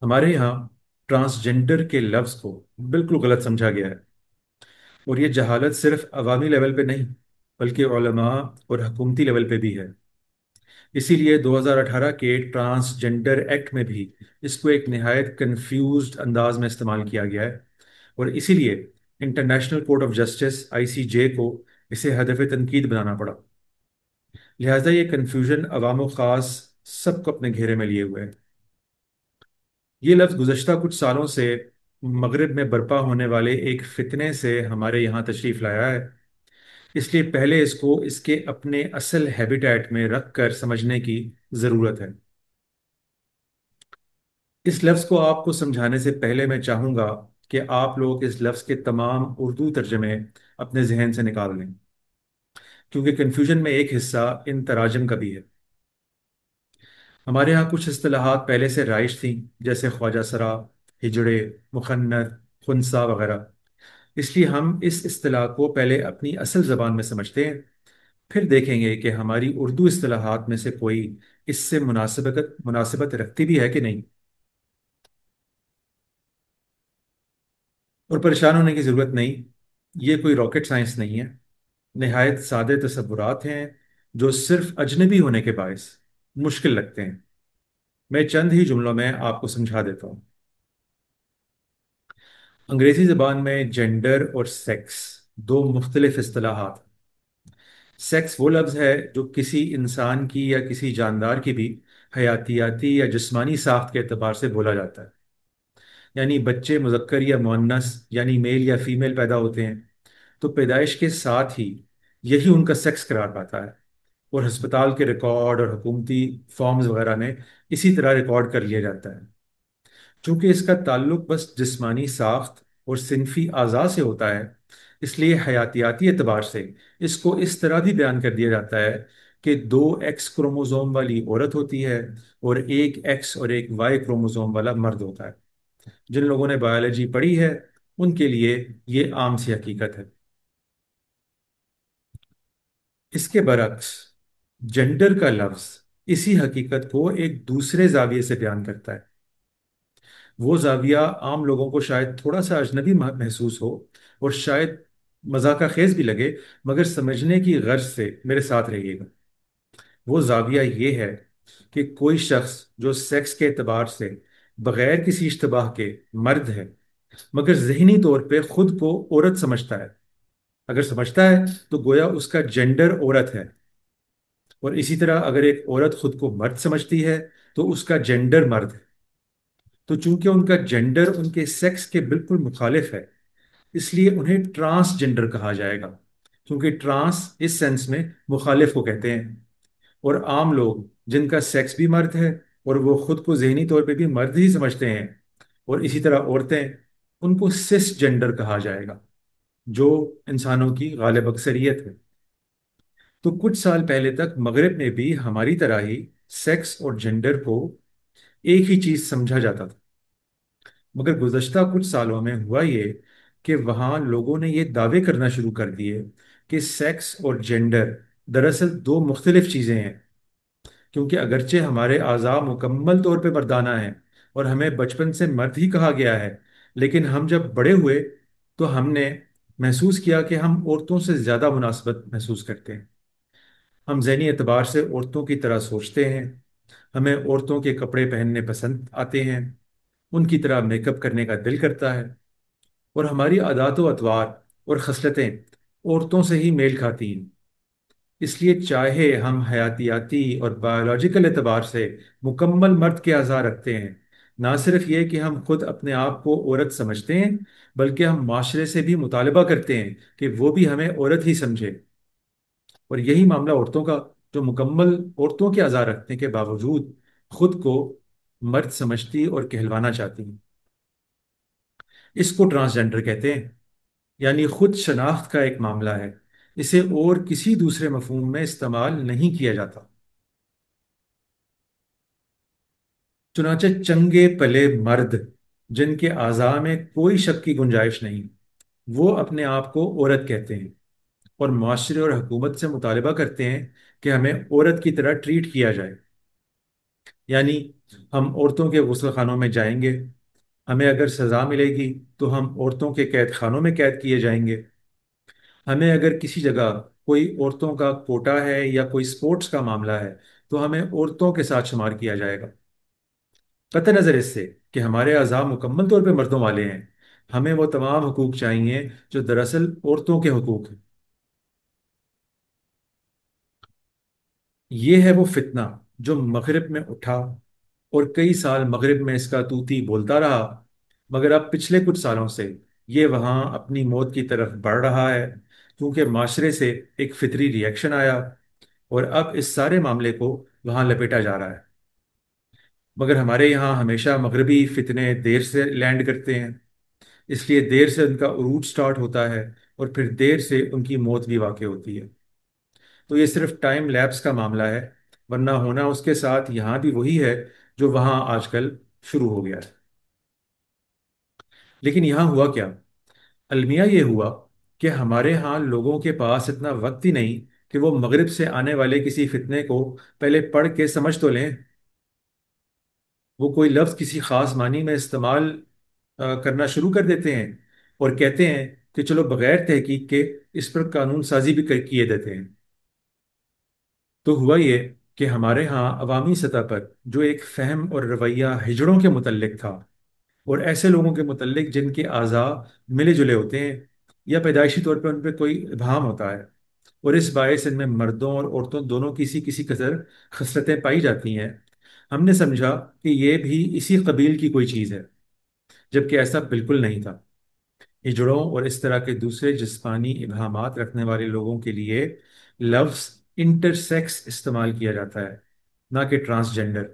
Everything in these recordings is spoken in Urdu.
ہمارے یہاں ٹرانسجنڈر کے لفظ کو بالکل غلط سمجھا گیا ہے، اور یہ جہالت صرف عوامی لیول پہ نہیں بلکہ علماء اور حکومتی لیول پہ بھی ہے۔ اسی لیے 2018 کے ٹرانسجنڈر ایکٹ میں بھی اس کو ایک نہایت کنفیوزڈ انداز میں استعمال کیا گیا ہے، اور اسی لیے international court of justice ICJ کو اسے ہدف تنقید بنانا پڑا۔ لہٰذا یہ کنفیوژن عوام و خاص سب کو اپنے گھیرے میں لیے ہوئے ہے۔ یہ لفظ گزشتہ کچھ سالوں سے مغرب میں برپا ہونے والے ایک فتنے سے ہمارے یہاں تشریف لایا ہے، اس لیے پہلے اس کو اس کے اپنے اصل ہیبیٹیٹ میں رکھ کر سمجھنے کی ضرورت ہے۔ اس لفظ کو آپ کو سمجھانے سے پہلے میں چاہوں گا کہ آپ لوگ اس لفظ کے تمام اردو ترجمے اپنے ذہن سے نکال لیں، کیونکہ کنفیوژن میں ایک حصہ ان تراجم کا بھی ہے۔ ہمارے ہاں کچھ اصطلاحات پہلے سے رائج تھیں، جیسے خواجہ سرا، ہجڑے، مخنث، خنثی وغیرہ۔ اس لیے ہم اس اصطلاح کو پہلے اپنی اصل زبان میں سمجھتے ہیں، پھر دیکھیں گے کہ ہماری اردو اصطلاحات میں سے کوئی اس سے مناسبت رکھتی بھی ہے کہ نہیں۔ اور پریشان ہونے کی ضرورت نہیں، یہ کوئی راکٹ سائنس نہیں ہے، نہایت سادے تصورات ہیں جو صرف اجنبی ہونے کے باعث مشکل لگتے ہیں۔ میں چند ہی جملوں میں آپ کو سمجھا دیتا ہوں۔ انگریزی زبان میں جینڈر اور سیکس دو مختلف اصطلاحات۔ سیکس وہ لفظ ہے جو کسی انسان کی یا کسی جاندار کی بھی حیاتیاتی یا جسمانی ساخت کے اعتبار سے بولا جاتا ہے، یعنی بچے مذکر یا مؤنث یعنی میل یا فیمیل پیدا ہوتے ہیں تو پیدائش کے ساتھ ہی یہی ان کا سیکس قرار پاتا ہے، اور ہسپتال کے ریکارڈ اور حکومتی فارمز وغیرہ میں اسی طرح ریکارڈ کر لیا جاتا ہے۔ چونکہ اس کا تعلق بس جسمانی ساخت اور صنفی اعضاء سے ہوتا ہے، اس لیے حیاتیاتی اعتبار سے اس کو اس طرح بھی بیان کر دیا جاتا ہے کہ دو ایکس کروموزوم والی عورت ہوتی ہے اور ایک ایکس اور ایک وائی کروموزوم والا مرد ہوتا ہے۔ جن لوگوں نے بایولوجی پڑھی ہے ان کے لیے یہ عام سی حقیقت ہے۔ اس کے برعکس جنڈر کا لفظ اسی حقیقت کو ایک دوسرے زاویے سے بیان کرتا ہے۔ وہ زاویہ عام لوگوں کو شاید تھوڑا سا اجنبی محسوس ہو اور شاید مذاق خیز بھی لگے، مگر سمجھنے کی غرض سے میرے ساتھ رہیے گا۔ وہ زاویہ یہ ہے کہ کوئی شخص جو سیکس کے اعتبار سے بغیر کسی اشتباہ کے مرد ہے، مگر ذہنی طور پہ خود کو عورت سمجھتا ہے، اگر سمجھتا ہے تو گویا اس کا جینڈر عورت ہے، اور اسی طرح اگر ایک عورت خود کو مرد سمجھتی ہے تو اس کا جینڈر مرد ہے۔ تو چونکہ ان کا جینڈر ان کے سیکس کے بالکل مخالف ہے، اس لیے انہیں ٹرانس جینڈر کہا جائے گا، کیونکہ ٹرانس اس سینس میں مخالف کو کہتے ہیں۔ اور عام لوگ جن کا سیکس بھی مرد ہے اور وہ خود کو ذہنی طور پہ بھی مرد ہی سمجھتے ہیں، اور اسی طرح عورتیں، ان کو سس جینڈر کہا جائے گا، جو انسانوں کی غالب اکثریت ہے۔ تو کچھ سال پہلے تک مغرب میں بھی ہماری طرح ہی سیکس اور جینڈر کو ایک ہی چیز سمجھا جاتا تھا، مگر گزشتہ کچھ سالوں میں ہوا یہ کہ وہاں لوگوں نے یہ دعوے کرنا شروع کر دیے کہ سیکس اور جینڈر دراصل دو مختلف چیزیں ہیں، کیونکہ اگرچہ ہمارے اعضاء مکمل طور پہ مردانہ ہیں اور ہمیں بچپن سے مرد ہی کہا گیا ہے، لیکن ہم جب بڑے ہوئے تو ہم نے محسوس کیا کہ ہم عورتوں سے زیادہ مناسبت محسوس کرتے ہیں۔ ہم ذہنی اعتبار سے عورتوں کی طرح سوچتے ہیں، ہمیں عورتوں کے کپڑے پہننے پسند آتے ہیں، ان کی طرح میک اپ کرنے کا دل کرتا ہے، اور ہماری عادات و اطوار اور خصلتیں عورتوں سے ہی میل کھاتی ہیں۔ اس لیے چاہے ہم حیاتیاتی اور بایولوجیکل اعتبار سے مکمل مرد کے اعضاء رکھتے ہیں، نہ صرف یہ کہ ہم خود اپنے آپ کو عورت سمجھتے ہیں، بلکہ ہم معاشرے سے بھی مطالبہ کرتے ہیں کہ وہ بھی ہمیں عورت ہی سمجھے۔ اور یہی معاملہ عورتوں کا، جو مکمل عورتوں کے اعضاء رکھنے کے باوجود خود کو مرد سمجھتی اور کہلوانا چاہتی ہیں۔ اس کو ٹرانسجنڈر کہتے ہیں، یعنی خود شناخت کا ایک معاملہ ہے، اسے اور کسی دوسرے مفہوم میں استعمال نہیں کیا جاتا۔ چنانچہ چنگے پلے مرد جن کے اعضاء میں کوئی شک کی گنجائش نہیں، وہ اپنے آپ کو عورت کہتے ہیں، اور معاشرے اور حکومت سے مطالبہ کرتے ہیں کہ ہمیں عورت کی طرح ٹریٹ کیا جائے، یعنی ہم عورتوں کے غسل خانوں میں جائیں گے، ہمیں اگر سزا ملے گی تو ہم عورتوں کے قید خانوں میں قید کیے جائیں گے، ہمیں اگر کسی جگہ کوئی عورتوں کا کوٹا ہے یا کوئی سپورٹس کا معاملہ ہے تو ہمیں عورتوں کے ساتھ شمار کیا جائے گا۔ قطع نظر اس سے کہ ہمارے اعضاء مکمل طور پہ مردوں والے ہیں، ہمیں وہ تمام حقوق چاہیے جو دراصل عورتوں کے حقوق ہیں۔ یہ ہے وہ فتنہ جو مغرب میں اٹھا، اور کئی سال مغرب میں اس کا طوطی بولتا رہا، مگر اب پچھلے کچھ سالوں سے یہ وہاں اپنی موت کی طرف بڑھ رہا ہے، کیونکہ معاشرے سے ایک فطری ری ایکشن آیا، اور اب اس سارے معاملے کو وہاں لپیٹا جا رہا ہے۔ مگر ہمارے یہاں ہمیشہ مغربی فتنے دیر سے لینڈ کرتے ہیں، اس لیے دیر سے ان کا عروج سٹارٹ ہوتا ہے، اور پھر دیر سے ان کی موت بھی واقع ہوتی ہے۔ تو یہ صرف ٹائم لیپس کا معاملہ ہے، ورنہ ہونا اس کے ساتھ یہاں بھی وہی ہے جو وہاں آج کل شروع ہو گیا ہے۔ لیکن یہاں ہوا کیا؟ المیہ یہ ہوا کہ ہمارے ہاں لوگوں کے پاس اتنا وقت ہی نہیں کہ وہ مغرب سے آنے والے کسی فتنے کو پہلے پڑھ کے سمجھ تو لیں۔ وہ کوئی لفظ کسی خاص معنی میں استعمال کرنا شروع کر دیتے ہیں، اور کہتے ہیں کہ چلو بغیر تحقیق کے اس پر قانون سازی بھی کیے دیتے ہیں۔ تو ہوا یہ کہ ہمارے ہاں عوامی سطح پر جو ایک فہم اور رویہ ہجڑوں کے متعلق تھا، اور ایسے لوگوں کے متعلق جن کے اعضاء ملے جلے ہوتے ہیں، یا پیدائشی طور پہ ان پہ کوئی ابہام ہوتا ہے، اور اس باعث ان میں مردوں اور عورتوں دونوں کسی کسی قدر خصلتیں پائی جاتی ہیں، ہم نے سمجھا کہ یہ بھی اسی قبیل کی کوئی چیز ہے، جبکہ ایسا بالکل نہیں تھا۔ ہجڑوں اور اس طرح کے دوسرے جسمانی ابہامات رکھنے والے لوگوں کے لیے لفظ انٹرسیکس استعمال کیا جاتا ہے، نہ کہ ٹرانسجینڈر۔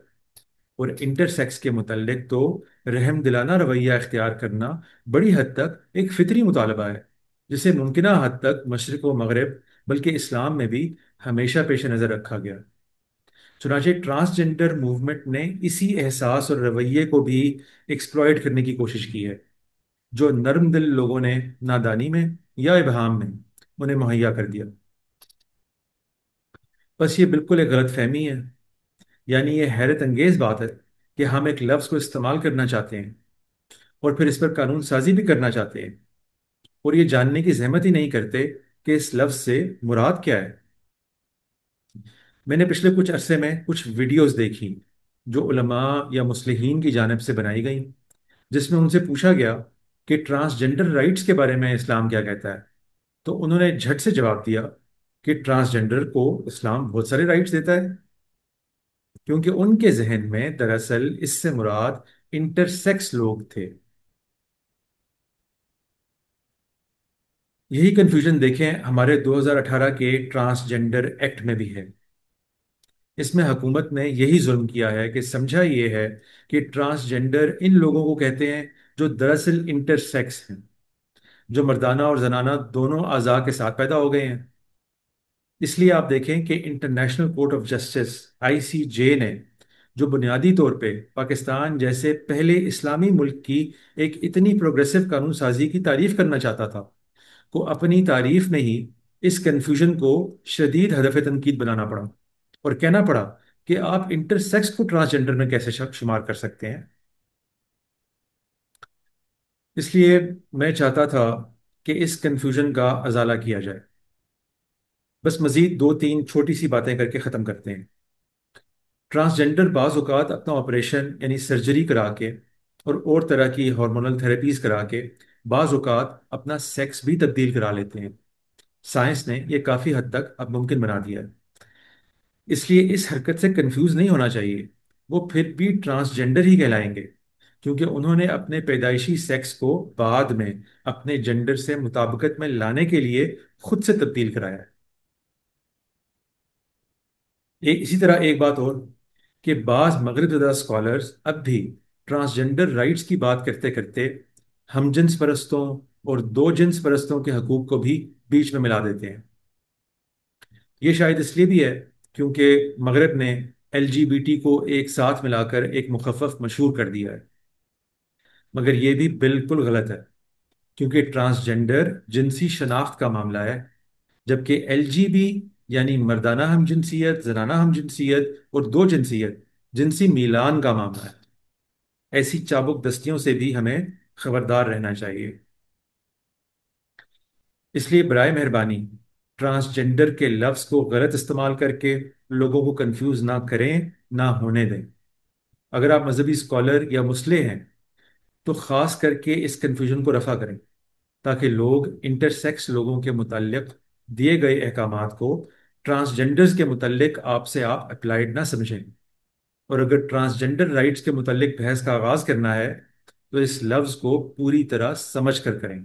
اور انٹرسیکس کے متعلق تو رحم دلانہ رویہ اختیار کرنا بڑی حد تک ایک فطری مطالبہ ہے، جسے ممکنہ حد تک مشرق و مغرب بلکہ اسلام میں بھی ہمیشہ پیش نظر رکھا گیا۔ چنانچہ ٹرانسجینڈر موومنٹ نے اسی احساس اور رویے کو بھی ایکسپلائٹ کرنے کی کوشش کی ہے، جو نرم دل لوگوں نے نادانی میں یا ابہام میں انہیں مہیا کر دیا۔ بس یہ بالکل ایک غلط فہمی ہے، یعنی یہ حیرت انگیز بات ہے کہ ہم ایک لفظ کو استعمال کرنا چاہتے ہیں، اور پھر اس پر قانون سازی بھی کرنا چاہتے ہیں، اور یہ جاننے کی زحمت ہی نہیں کرتے کہ اس لفظ سے مراد کیا ہے۔ میں نے پچھلے کچھ عرصے میں کچھ ویڈیوز دیکھی جو علماء یا مصلحین کی جانب سے بنائی گئیں، جس میں ان سے پوچھا گیا کہ ٹرانسجنڈر رائٹس کے بارے میں اسلام کیا کہتا ہے، تو انہوں نے جھٹ سے جواب دیا کہ ٹرانسجنڈر کو اسلام بہت سارے رائٹس دیتا ہے، کیونکہ ان کے ذہن میں دراصل اس سے مراد انٹرسیکس لوگ تھے۔ یہی کنفیوژن دیکھیں ہمارے 2018 کے ٹرانسجنڈر ایکٹ میں بھی ہے۔ اس میں حکومت نے یہی ظلم کیا ہے کہ سمجھا یہ ہے کہ ٹرانسجنڈر ان لوگوں کو کہتے ہیں جو دراصل انٹرسیکس ہیں، جو مردانہ اور زنانہ دونوں اعضاء کے ساتھ پیدا ہو گئے ہیں۔ اس لیے آپ دیکھیں کہ international court of justice ICJ نے جو بنیادی طور پہ پاکستان جیسے پہلے اسلامی ملک کی ایک اتنی پروگریسو قانون سازی کی تعریف کرنا چاہتا تھا، کو اپنی تعریف میں ہی اس کنفیوژن کو شدید ہدف تنقید بنانا پڑا، اور کہنا پڑا کہ آپ انٹرسیکس کو ٹرانسجنڈر میں کیسے شمار کر سکتے ہیں۔ اس لیے میں چاہتا تھا کہ اس کنفیوژن کا ازالہ کیا جائے۔ بس مزید دو تین چھوٹی سی باتیں کر کے ختم کرتے ہیں۔ ٹرانسجنڈر بعض اوقات اپنا آپریشن یعنی سرجری کرا کے اور طرح کی ہارمونل تھراپیز کرا کے بعض اوقات اپنا سیکس بھی تبدیل کرا لیتے ہیں۔ سائنس نے یہ کافی حد تک اب ممکن بنا دیا ہے، اس لیے اس حرکت سے کنفیوز نہیں ہونا چاہیے۔ وہ پھر بھی ٹرانسجنڈر ہی کہلائیں گے، کیونکہ انہوں نے اپنے پیدائشی سیکس کو بعد میں اپنے جنڈر سے مطابقت میں لانے کے لیے خود سے تبدیل کرایا ہے۔ اسی طرح ایک بات اور، کہ بعض مغرب زدہ اسکالرز اب بھی ٹرانسجنڈر رائٹس کی بات کرتے کرتے ہم جنس پرستوں اور دو جنس پرستوں کے حقوق کو بھی بیچ میں ملا دیتے ہیں۔ یہ شاید اس لیے بھی ہے کیونکہ مغرب نے LGBT کو ایک ساتھ ملا کر ایک مخفف مشہور کر دیا ہے، مگر یہ بھی بالکل غلط ہے، کیونکہ ٹرانسجنڈر جنسی شناخت کا معاملہ ہے، جبکہ LGB یعنی مردانہ ہم جنسیت، زنانہ ہم جنسیت اور دو جنسیت جنسی میلان کا معاملہ ہے، ایسی چابک دستیوں سے بھی ہمیں خبردار رہنا چاہیے۔ اس لیے برائے مہربانی ٹرانسجنڈر کے لفظ کو غلط استعمال کر کے لوگوں کو کنفیوز نہ کریں، نہ ہونے دیں۔ اگر آپ مذہبی اسکالر یا مسلح ہیں تو خاص کر کے اس کنفیوژن کو رفع کریں، تاکہ لوگ انٹرسیکس لوگوں کے متعلق دیے گئے احکامات کو ٹرانسجنڈرز کے متعلق آپ سے آپ اپلائیڈ نہ سمجھیں۔ اور اگر ٹرانسجنڈر رائٹس کے متعلق بحث کا آغاز کرنا ہے تو اس لفظ کو پوری طرح سمجھ کر کریں۔